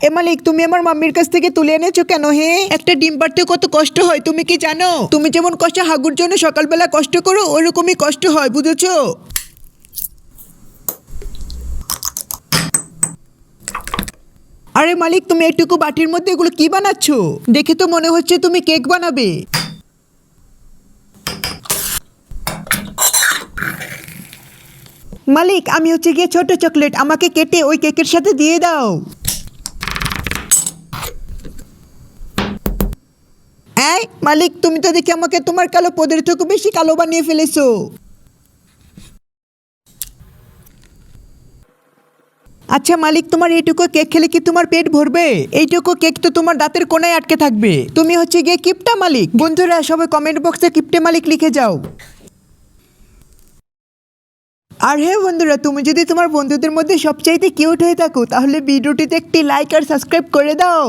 এ মালিক, তুমি আমার মাম্মির কাছ থেকে তুলে এনেছো কেন? হে, একটা ডিম পাড়তে কত কষ্ট হয় তুমি কি জানো? তুমি যেমন কষ্ট হাগুর জন্য সকালবেলা কষ্ট করো, ওরকমই কষ্ট হয়, বুঝেছো? আরে মালিক, তুমি এটুকু বাটির মধ্যে এগুলো কি বানাচ্ছো? দেখে তো মনে হচ্ছে তুমি কেক বানাবে। মালিক, আমি হচ্ছে গিয়ে ছোট চকলেট, আমাকে কেটে ওই কেকের সাথে দিয়ে দাও। এই মালিক, তুমি তো দেখি আমাকে তোমার কালো পদের থেকেও বেশি কালো বানিয়ে ফেলেছো। আচ্ছা মালিক, তোমার এইটুকু কেক খেলে কি তোমার পেট ভরবে? এইটুকু কেক তো তোমার দাঁতের কোনায় আটকে থাকবে। তুমি হচ্ছে গিয়ে কিপটা মালিক। বন্ধুরা সবাই কমেন্ট বক্সে কিপটে মালিক লিখে যাও। আর হ্যাঁ বন্ধুরা, তুমি যদি তোমার বন্ধুদের মধ্যে সবচাইতে কিউট হয়ে থাকো তাহলে ভিডিওটিতে একটি লাইক আর সাবস্ক্রাইব করে দাও।